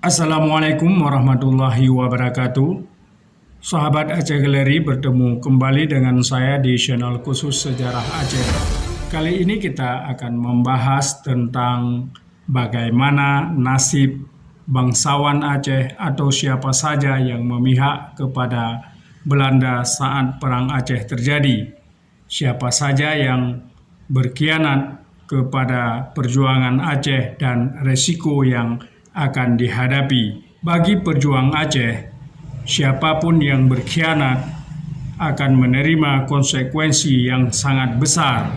Assalamualaikum warahmatullahi wabarakatuh. Sahabat Aceh Galeri, bertemu kembali dengan saya di channel khusus Sejarah Aceh. Kali ini kita akan membahas tentang bagaimana nasib bangsawan Aceh atau siapa saja yang memihak kepada Belanda saat Perang Aceh terjadi. Siapa saja yang berkhianat kepada perjuangan Aceh dan resiko yang akan dihadapi. Bagi pejuang Aceh, siapapun yang berkhianat akan menerima konsekuensi yang sangat besar,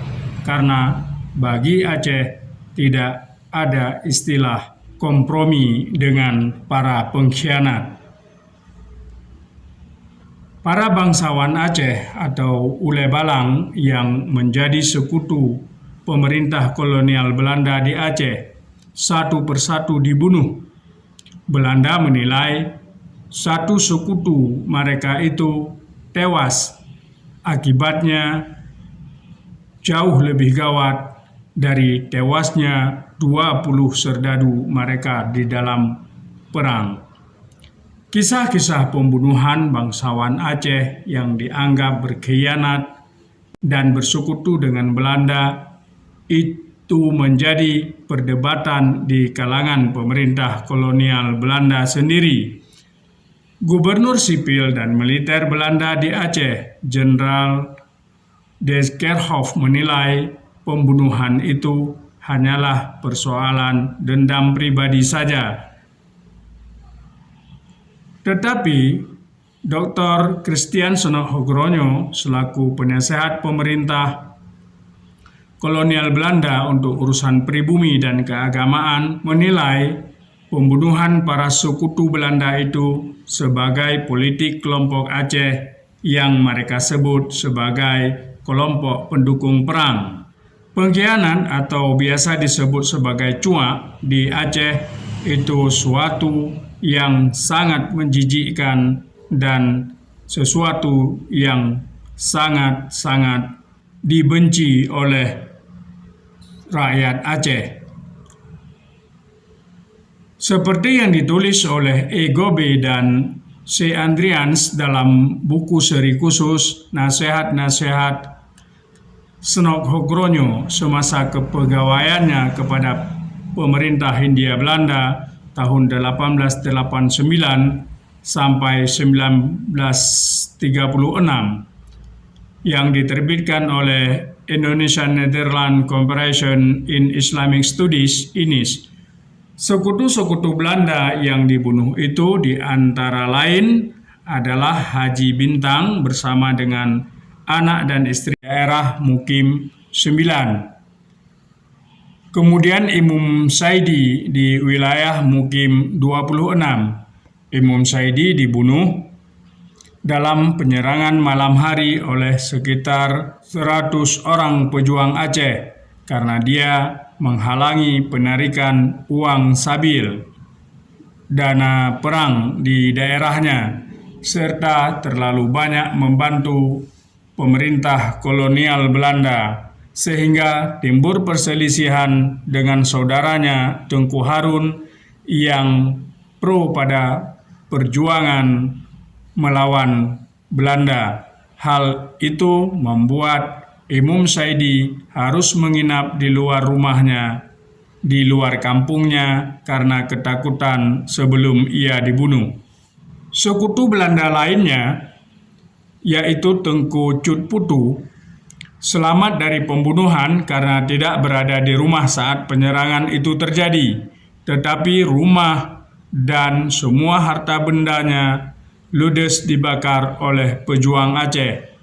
karena bagi Aceh tidak ada istilah kompromi dengan para pengkhianat. Para bangsawan Aceh atau Ule Balang yang menjadi sekutu pemerintah kolonial Belanda di Aceh satu persatu dibunuh. Belanda menilai satu sekutu mereka itu tewas. Akibatnya jauh lebih gawat dari tewasnya 20 serdadu mereka di dalam perang. Kisah-kisah pembunuhan bangsawan Aceh yang dianggap berkhianat dan bersekutu dengan Belanda itu menjadi perdebatan di kalangan pemerintah kolonial Belanda sendiri. Gubernur sipil dan militer Belanda di Aceh, Jenderal De Kerkhoff, menilai pembunuhan itu hanyalah persoalan dendam pribadi saja. Tetapi Dr. Christian Sonok-Hogronyo selaku penasehat pemerintah kolonial Belanda untuk urusan pribumi dan keagamaan menilai pembunuhan para sekutu Belanda itu sebagai politik kelompok Aceh yang mereka sebut sebagai kelompok pendukung perang. Pengkhianat atau biasa disebut sebagai cuak di Aceh itu suatu yang sangat menjijikkan dan sesuatu yang sangat-sangat dibenci oleh rakyat Aceh. Seperti yang ditulis oleh E. Gobe dan C. Andrians dalam buku seri khusus Nasihat-Nasihat Sonok-Hogronyo semasa kepegawaiannya kepada pemerintah Hindia Belanda tahun 1889 sampai 1936 yang diterbitkan oleh Indonesian-Netherlands Cooperation in Islamic Studies (INIS). Sekutu-sekutu Belanda yang dibunuh itu di antara lain adalah Haji Bintang bersama dengan anak dan istri daerah Mukim 9. Kemudian Imum Saidi di wilayah Mukim 26. Imum Saidi dibunuh dalam penyerangan malam hari oleh sekitar 100 orang pejuang Aceh karena dia menghalangi penarikan uang sabil, dana perang di daerahnya, serta terlalu banyak membantu pemerintah kolonial Belanda, sehingga timbul perselisihan dengan saudaranya Tengku Harun yang pro pada perjuangan melawan Belanda. Hal itu membuat Imum Saidi harus menginap di luar rumahnya, di luar kampungnya karena ketakutan sebelum ia dibunuh. Sekutu Belanda lainnya, yaitu Tengku Cut Putu, selamat dari pembunuhan karena tidak berada di rumah saat penyerangan itu terjadi, tetapi rumah dan semua harta bendanya ludes dibakar oleh pejuang Aceh.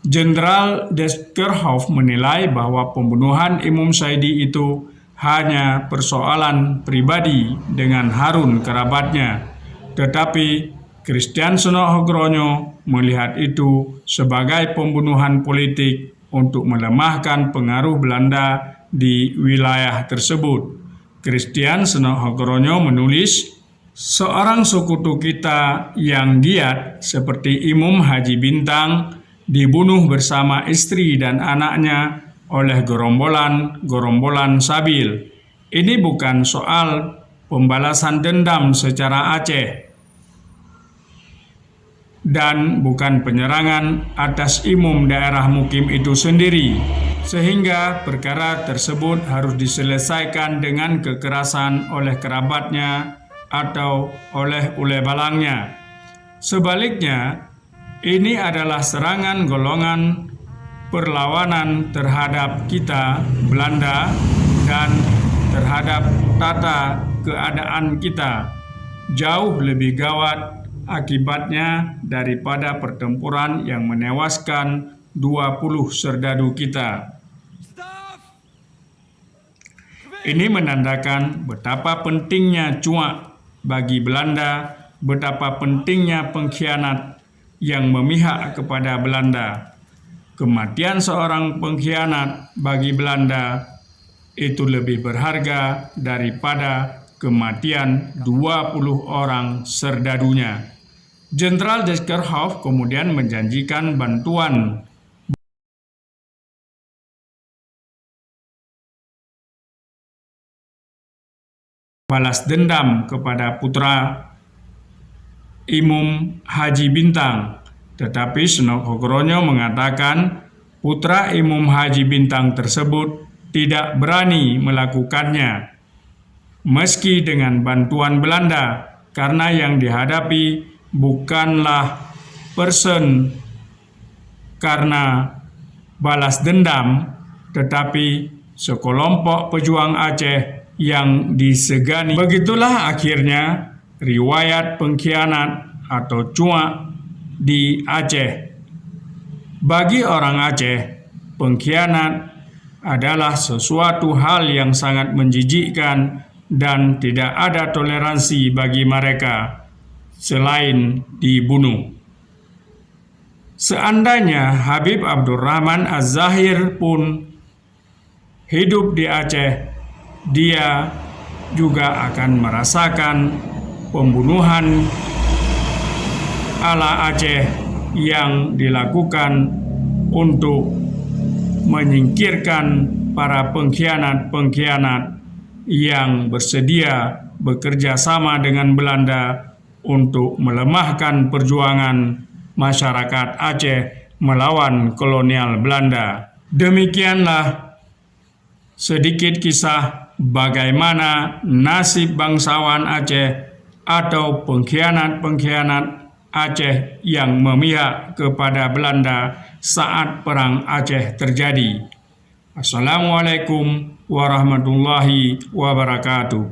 Jenderal De Kerkhoff menilai bahwa pembunuhan Imum Saidi itu hanya persoalan pribadi dengan Harun kerabatnya, tetapi Christian Sonok-Hogronyo melihat itu sebagai pembunuhan politik untuk melemahkan pengaruh Belanda di wilayah tersebut. Christian Sonok-Hogronyo menulis, seorang sekutu kita yang giat seperti Imum Haji Bintang dibunuh bersama istri dan anaknya oleh gerombolan sabil. Ini bukan soal pembalasan dendam secara Aceh dan bukan penyerangan atas imam daerah mukim itu sendiri, sehingga perkara tersebut harus diselesaikan dengan kekerasan oleh kerabatnya atau oleh ulebalangnya. Sebaliknya, ini adalah serangan golongan perlawanan terhadap kita, Belanda, dan terhadap tata keadaan kita. Jauh lebih gawat akibatnya daripada pertempuran yang menewaskan 20 serdadu kita. Ini menandakan betapa pentingnya cuak bagi Belanda, betapa pentingnya pengkhianat yang memihak kepada Belanda. Kematian seorang pengkhianat bagi Belanda itu lebih berharga daripada kematian 20 orang serdadunya. Jenderal Deskerhoff kemudian menjanjikan bantuan balas dendam kepada putra Imam Haji Bintang, tetapi Senok Hokronyo mengatakan putra Imam Haji Bintang tersebut tidak berani melakukannya meski dengan bantuan Belanda, karena yang dihadapi bukanlah person karena balas dendam, tetapi sekelompok pejuang Aceh yang disegani. Begitulah akhirnya riwayat pengkhianat atau cuak di Aceh. Bagi orang Aceh, pengkhianat adalah sesuatu hal yang sangat menjijikkan dan tidak ada toleransi bagi mereka selain dibunuh. Seandainya Habib Abdurrahman Az-Zahir pun hidup di Aceh, dia juga akan merasakan pembunuhan ala Aceh yang dilakukan untuk menyingkirkan para pengkhianat-pengkhianat yang bersedia bekerja sama dengan Belanda untuk melemahkan perjuangan masyarakat Aceh melawan kolonial Belanda. Demikianlah sedikit kisah bagaimana nasib bangsawan Aceh atau pengkhianat-pengkhianat Aceh yang memihak kepada Belanda saat Perang Aceh terjadi. Assalamualaikum warahmatullahi wabarakatuh.